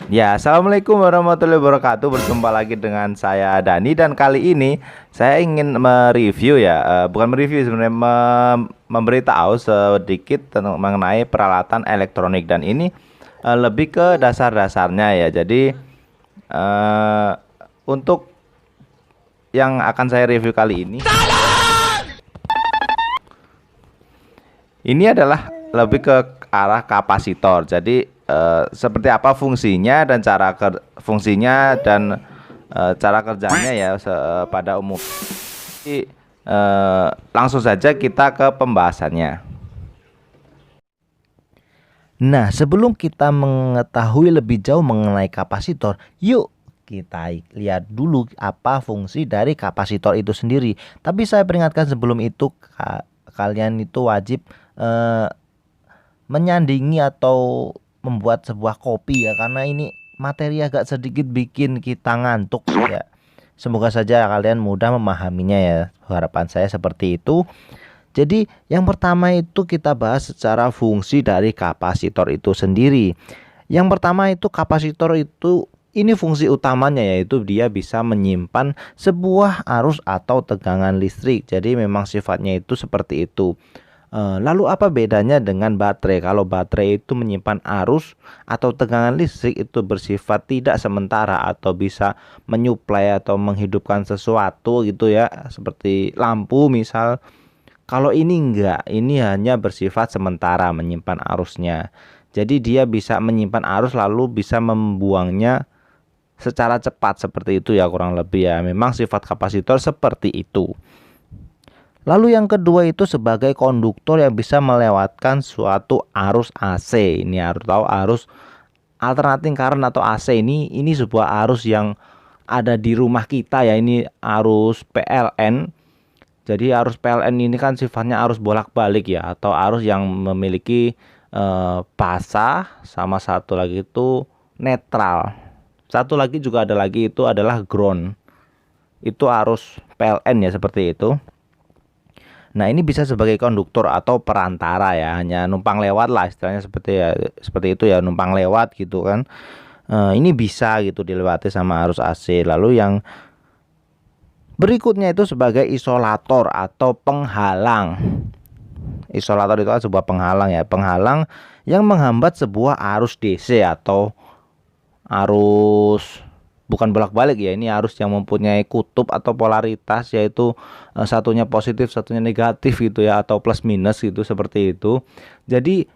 Ya, assalamualaikum warahmatullahi wabarakatuh. Berjumpa lagi dengan saya Dani dan kali ini saya ingin mereview ya, bukan mereview sebenarnya memberitahu sedikit tentang mengenai peralatan elektronik dan ini lebih ke dasar-dasarnya ya. Jadi eh, untuk yang akan saya review kali ini adalah lebih ke arah kapasitor. Jadi seperti apa fungsinya dan fungsinya dan cara kerjanya ya pada umum. Jadi, langsung saja kita ke pembahasannya. Nah, sebelum kita mengetahui lebih jauh mengenai kapasitor, yuk kita lihat dulu apa fungsi dari kapasitor itu sendiri. Tapi saya peringatkan sebelum itu kalian itu wajib eh, menyandingi atau membuat sebuah kopi ya, karena ini materi agak sedikit bikin kita ngantuk ya. Semoga saja kalian mudah memahaminya ya. Harapan saya seperti itu. Jadi yang pertama itu kita bahas secara fungsi dari kapasitor itu sendiri. Yang pertama itu kapasitor itu ini fungsi utamanya yaitu dia bisa menyimpan sebuah arus atau tegangan listrik. Jadi memang sifatnya itu seperti itu. Lalu apa bedanya dengan baterai? Kalau baterai itu menyimpan arus atau tegangan listrik itu bersifat tidak sementara atau bisa menyuplai atau menghidupkan sesuatu gitu ya, seperti lampu misal. Kalau ini enggak, ini hanya bersifat sementara menyimpan arusnya. Jadi dia bisa menyimpan arus lalu bisa membuangnya secara cepat seperti itu ya, kurang lebih ya. Memang sifat kapasitor seperti itu. Lalu yang kedua itu sebagai konduktor yang bisa melewatkan suatu arus AC. Ini harus tahu arus alternating current atau AC ini sebuah arus yang ada di rumah kita ya. Ini arus PLN. Jadi arus PLN ini kan sifatnya arus bolak-balik ya, atau arus yang memiliki pasah, sama satu lagi itu netral. Satu lagi juga ada lagi itu adalah ground. Itu arus PLN ya, seperti itu. Nah, ini bisa sebagai konduktor atau perantara ya, hanya numpang lewat lah istilahnya, seperti itu ya, numpang lewat gitu kan. Ini bisa gitu dilewati sama arus AC. Lalu yang berikutnya itu sebagai isolator atau penghalang. Isolator itu adalah sebuah penghalang ya, penghalang yang menghambat sebuah arus DC atau arus bukan bolak-balik ya, ini arus yang mempunyai kutub atau polaritas, yaitu satunya positif, satunya negatif gitu ya, atau plus minus gitu, seperti itu. Jadi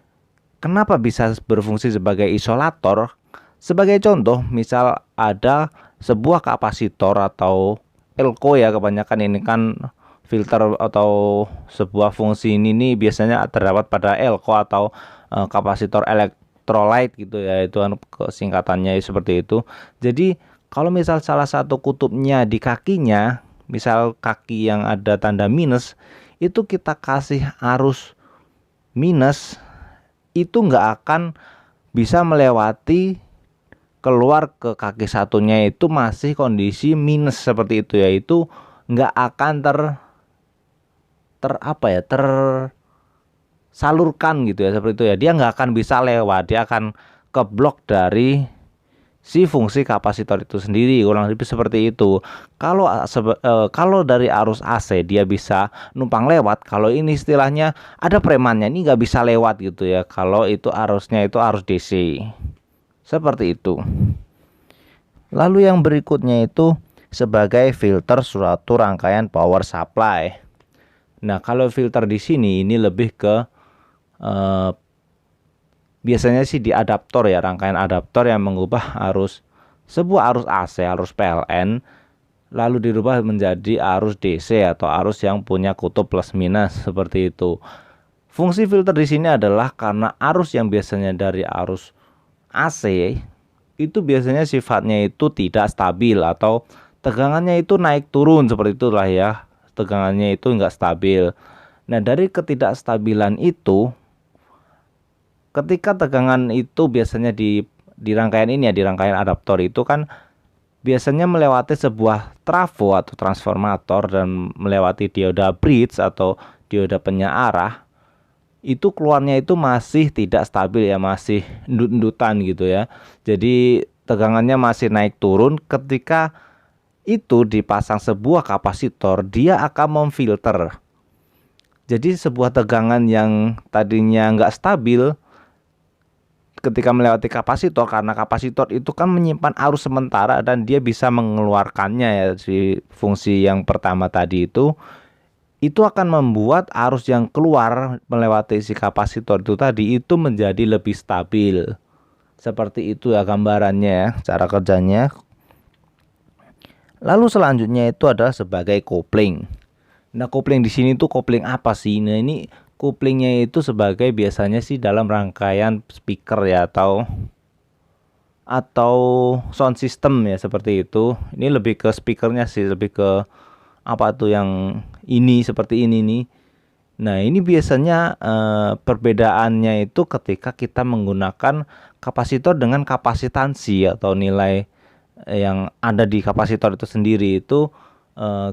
kenapa bisa berfungsi sebagai isolator? Sebagai contoh, misal ada sebuah kapasitor atau elko ya, kebanyakan ini kan filter atau sebuah fungsi ini nih biasanya terdapat pada elko atau kapasitor elektrolyte gitu ya, itu singkatannya seperti itu. Jadi kalau misal salah satu kutubnya di kakinya, misal kaki yang ada tanda minus, itu kita kasih arus minus, itu nggak akan bisa melewati keluar ke kaki satunya, itu masih kondisi minus seperti itu, yaitu nggak akan tersalurkan gitu ya, seperti itu ya. Dia nggak akan bisa lewat, dia akan keblok dari si fungsi kapasitor itu sendiri, kurang lebih seperti itu. Kalau dari arus AC dia bisa numpang lewat, kalau ini istilahnya ada premannya, ini nggak bisa lewat gitu ya, kalau itu arusnya itu arus DC seperti itu. Lalu yang berikutnya itu sebagai filter suatu rangkaian power supply. Nah, kalau filter di sini ini lebih ke biasanya sih di adaptor ya, rangkaian adaptor yang mengubah sebuah arus AC, arus PLN, lalu dirubah menjadi arus DC atau arus yang punya kutub plus minus seperti itu. Fungsi filter di sini adalah karena arus yang biasanya dari arus AC itu biasanya sifatnya itu tidak stabil atau tegangannya itu naik turun seperti itulah ya. Tegangannya itu enggak stabil. Nah, dari ketidakstabilan itu, ketika tegangan itu biasanya di rangkaian ini ya, di rangkaian adaptor itu kan biasanya melewati sebuah trafo atau transformator dan melewati dioda bridge atau dioda penyearah, itu keluarnya itu masih tidak stabil ya, masih endut-endutan gitu ya. Jadi tegangannya masih naik turun. Ketika itu dipasang sebuah kapasitor, dia akan memfilter. Jadi sebuah tegangan yang tadinya nggak stabil ketika melewati kapasitor, karena kapasitor itu kan menyimpan arus sementara dan dia bisa mengeluarkannya ya, si fungsi yang pertama tadi itu akan membuat arus yang keluar melewati si kapasitor itu tadi itu menjadi lebih stabil. Seperti itu ya gambarannya ya, cara kerjanya. Lalu selanjutnya itu adalah sebagai kopling. Nah, kopling di sini tuh kopling apa sih? Nah, ini koplingnya itu sebagai biasanya sih dalam rangkaian speaker ya, atau sound system ya, seperti itu. Ini lebih ke speakernya sih, lebih ke apa tuh yang ini seperti ini nih. Nah, ini biasanya perbedaannya itu ketika kita menggunakan kapasitor dengan kapasitansi atau nilai yang ada di kapasitor itu sendiri itu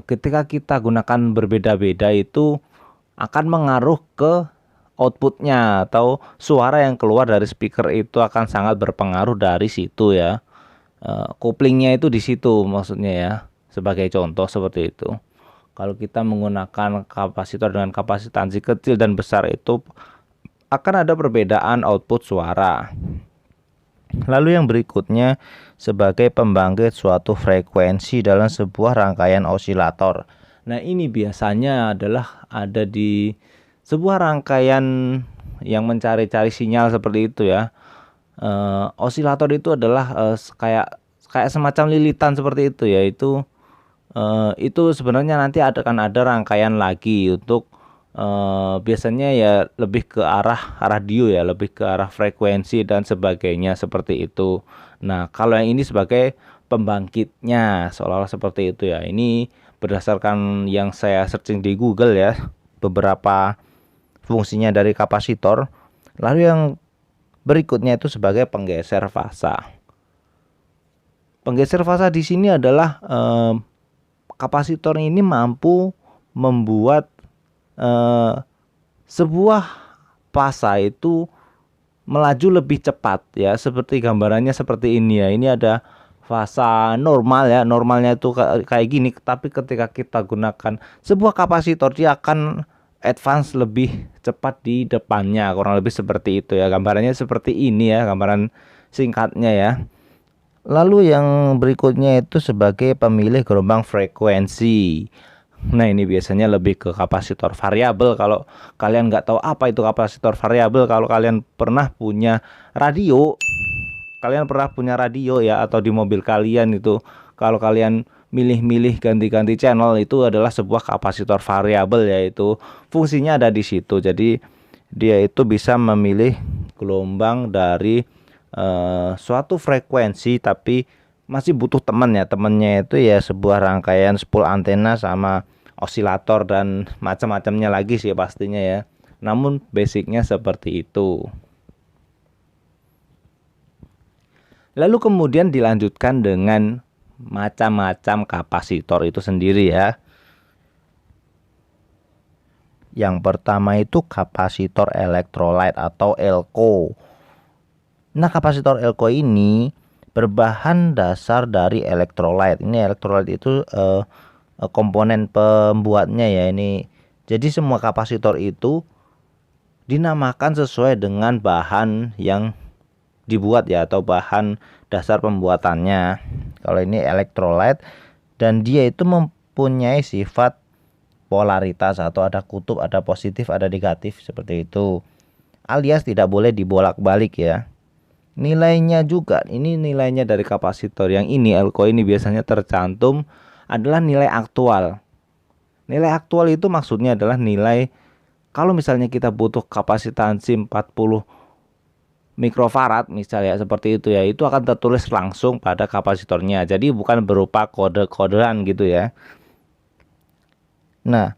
ketika kita gunakan berbeda-beda itu akan mengaruh ke outputnya atau suara yang keluar dari speaker itu akan sangat berpengaruh dari situ ya. Koplingnya itu di situ maksudnya ya. Sebagai contoh seperti itu. Kalau kita menggunakan kapasitor dengan kapasitansi kecil dan besar itu akan ada perbedaan output suara. Lalu yang berikutnya sebagai pembangkit suatu frekuensi dalam sebuah rangkaian osilator. Nah, ini biasanya adalah ada di sebuah rangkaian yang mencari-cari sinyal seperti itu ya. Osilator itu adalah kayak semacam lilitan seperti itu ya. Itu sebenarnya nanti akan ada rangkaian lagi untuk biasanya ya lebih ke arah radio ya, lebih ke arah frekuensi dan sebagainya seperti itu. Nah, kalau yang ini sebagai pembangkitnya seolah-olah seperti itu ya. Ini berdasarkan yang saya searching di Google ya, beberapa fungsinya dari kapasitor. Lalu yang berikutnya itu sebagai penggeser fasa. Penggeser fasa di sini adalah kapasitor ini mampu membuat sebuah fasa itu melaju lebih cepat ya, seperti gambarannya seperti ini ya. Ini ada fasa normal ya, normalnya itu kayak gini, tapi ketika kita gunakan sebuah kapasitor dia akan advance lebih cepat di depannya, kurang lebih seperti itu ya. Gambarannya seperti ini ya, gambaran singkatnya ya. Lalu yang berikutnya itu sebagai pemilih gelombang frekuensi. Nah, ini biasanya lebih ke kapasitor variabel. Kalau kalian nggak tahu apa itu kapasitor variabel, kalau kalian pernah punya radio, ya, atau di mobil kalian itu, kalau kalian milih-milih ganti-ganti channel, itu adalah sebuah kapasitor variabel, yaitu fungsinya ada di situ. Jadi dia itu bisa memilih gelombang dari suatu frekuensi, tapi masih butuh teman ya. Temennya itu ya sebuah rangkaian spool antena sama osilator dan macam-macamnya lagi sih pastinya ya. Namun basicnya seperti itu. Lalu kemudian dilanjutkan dengan macam-macam kapasitor itu sendiri ya. Yang pertama itu kapasitor elektrolit atau elko. Nah, kapasitor elko ini berbahan dasar dari elektrolit. Ini elektrolit itu komponen pembuatnya ya ini. Jadi semua kapasitor itu dinamakan sesuai dengan bahan yang dibuat ya, atau bahan dasar pembuatannya. Kalau ini elektrolit dan dia itu mempunyai sifat polaritas atau ada kutub, ada positif, ada negatif seperti itu. Alias tidak boleh dibolak-balik ya. Nilainya juga, ini nilainya dari kapasitor yang ini elko ini biasanya tercantum adalah nilai aktual. Nilai aktual itu maksudnya adalah nilai kalau misalnya kita butuh kapasitansi 40 mikrofarad misalnya seperti itu ya, itu akan tertulis langsung pada kapasitornya. Jadi bukan berupa kode-kodean gitu ya. Nah,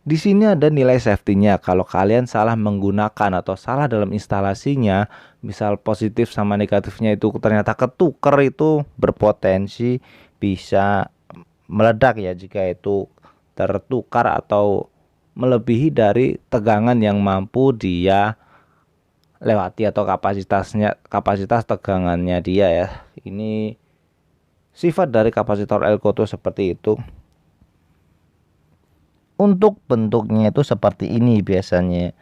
di sini ada nilai safety-nya. Kalau kalian salah menggunakan atau salah dalam instalasinya, misal positif sama negatifnya itu ternyata ketuker, itu berpotensi bisa meledak ya jika itu tertukar atau melebihi dari tegangan yang mampu dia lewati atau kapasitas tegangannya dia ya. Ini sifat dari kapasitor elko tuh seperti itu. Untuk bentuknya itu seperti ini biasanya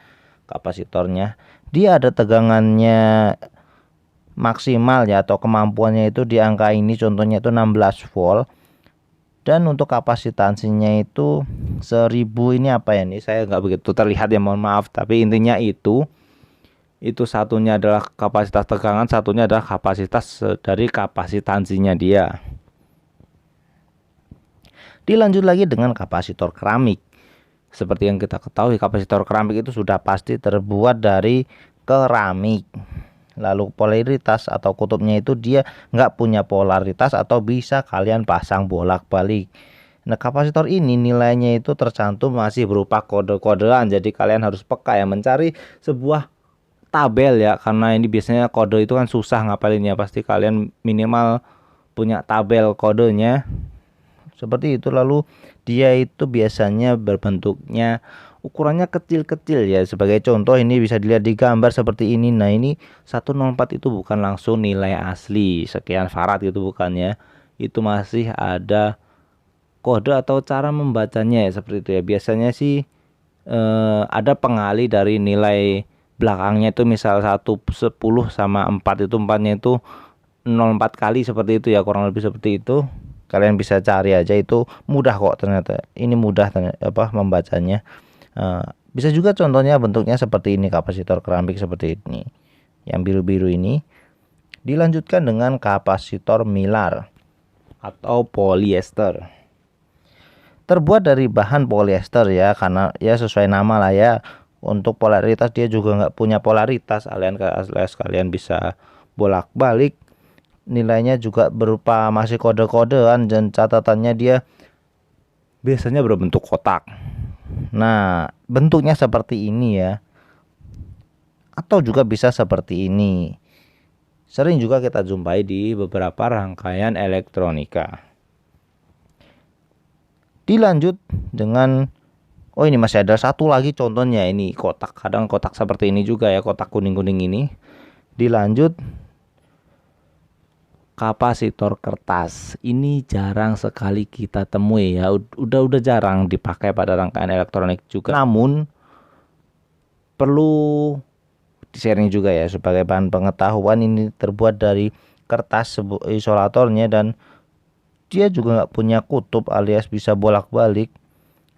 kapasitornya. Dia ada tegangannya maksimal ya, atau kemampuannya itu di angka ini, contohnya itu 16 volt. Dan untuk kapasitansinya itu 1000, ini apa ya, nih saya nggak begitu terlihat ya, mohon maaf, tapi intinya itu satunya adalah kapasitas tegangan, satunya adalah kapasitas dari kapasitansinya dia. Dilanjut lagi dengan kapasitor keramik. Seperti yang kita ketahui, kapasitor keramik itu sudah pasti terbuat dari keramik. Lalu polaritas atau kutubnya itu dia nggak punya polaritas atau bisa kalian pasang bolak-balik. Nah, kapasitor ini nilainya itu tercantum masih berupa kode-kodean. Jadi kalian harus peka ya mencari sebuah tabel ya, karena ini biasanya kode itu kan susah ngapalinnya. Pasti kalian minimal punya tabel kodenya seperti itu. Lalu dia itu biasanya berbentuknya ukurannya kecil-kecil ya. Sebagai contoh ini bisa dilihat di gambar seperti ini. Nah, ini 104 itu bukan langsung nilai asli sekian farad gitu, bukannya. Itu masih ada kode atau cara membacanya ya, seperti itu ya. Biasanya sih ada pengali dari nilai belakangnya itu, misal 10 sama 4 itu, 4-nya itu 04 kali, seperti itu ya, kurang lebih seperti itu. Kalian bisa cari aja, itu mudah kok ternyata. Ini mudah membacanya. Bisa juga contohnya bentuknya seperti ini, kapasitor keramik seperti ini, yang biru-biru ini. Dilanjutkan dengan kapasitor Mylar Atau polyester. terbuat dari bahan polyester ya, karena ya sesuai nama lah ya. Untuk polaritas dia juga nggak punya polaritas, kalian bisa bolak-balik. Nilainya juga berupa masih kode-kodean, dan catatannya dia Biasanya berbentuk kotak. nah bentuknya seperti ini ya, atau juga bisa seperti ini. Sering juga kita jumpai di beberapa rangkaian elektronika. Dilanjut dengan ini masih ada satu lagi contohnya, ini kotak. Kadang kotak seperti ini juga ya, kotak kuning-kuning ini. Dilanjut kapasitor kertas. Ini jarang sekali kita temui ya. Udah jarang dipakai pada rangkaian elektronik juga. Namun perlu di-sharing juga ya sebagai bahan pengetahuan. Ini terbuat dari kertas isolatornya, dan dia juga nggak punya kutub alias bisa bolak-balik.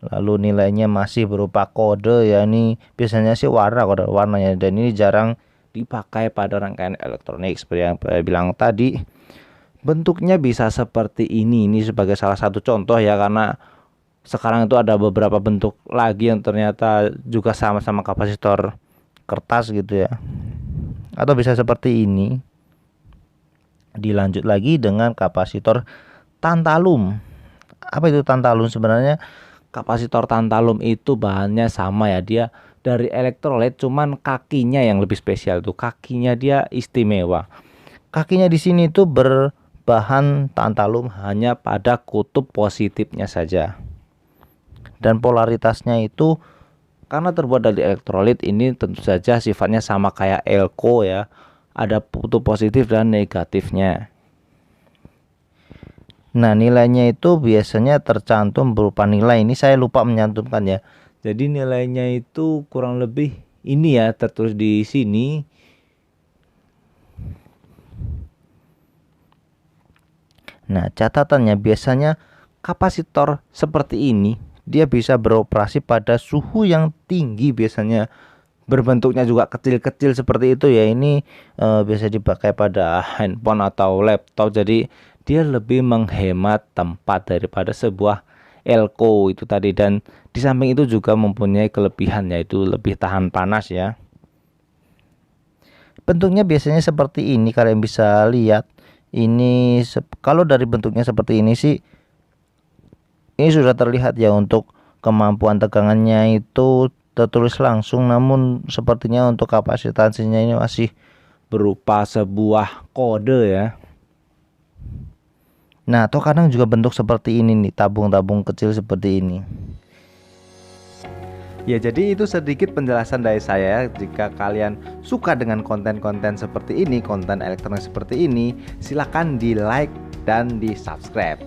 Lalu nilainya masih berupa kode ya, ini biasanya sih kode warnanya, dan ini jarang dipakai pada rangkaian elektronik. Seperti yang saya bilang tadi, bentuknya bisa seperti ini sebagai salah satu contoh ya, karena sekarang itu ada beberapa bentuk lagi yang ternyata juga sama-sama kapasitor kertas gitu ya, atau bisa seperti ini. Dilanjut lagi dengan kapasitor tantalum. Apa itu tantalum? Sebenarnya kapasitor tantalum itu bahannya sama ya, dia dari elektrolit, cuman kakinya yang lebih spesial tuh, kakinya dia istimewa. Kakinya di sini tuh berbahan tantalum hanya pada kutub positifnya saja, dan polaritasnya itu karena terbuat dari elektrolit, ini tentu saja sifatnya sama kayak elko ya, ada kutub positif dan negatifnya. Nah, nilainya itu biasanya tercantum berupa nilai, ini saya lupa menyantumkan ya. Jadi nilainya itu kurang lebih ini ya, tertulis di sini. Nah, catatannya biasanya kapasitor seperti ini dia bisa beroperasi pada suhu yang tinggi, biasanya berbentuknya juga kecil-kecil seperti itu ya. Ini biasa dipakai pada handphone atau laptop, jadi dia lebih menghemat tempat daripada sebuah elko itu tadi, dan di samping itu juga mempunyai kelebihan, yaitu lebih tahan panas ya. Bentuknya biasanya seperti ini, kalian bisa lihat. Ini kalau dari bentuknya seperti ini sih, ini sudah terlihat ya, untuk kemampuan tegangannya itu tertulis langsung, namun sepertinya untuk kapasitansinya ini masih berupa sebuah kode ya. Nah, atau kadang juga bentuk seperti ini nih, tabung-tabung kecil seperti ini. Ya, jadi itu sedikit penjelasan dari saya. Jika kalian suka dengan konten-konten seperti ini, konten elektronik seperti ini, silakan di like dan di subscribe.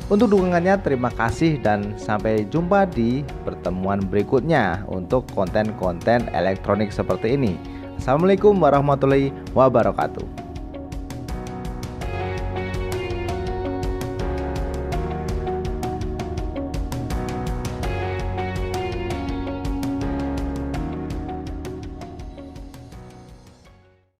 Untuk dukungannya terima kasih dan sampai jumpa di pertemuan berikutnya untuk konten-konten elektronik seperti ini. Assalamualaikum warahmatullahi wabarakatuh.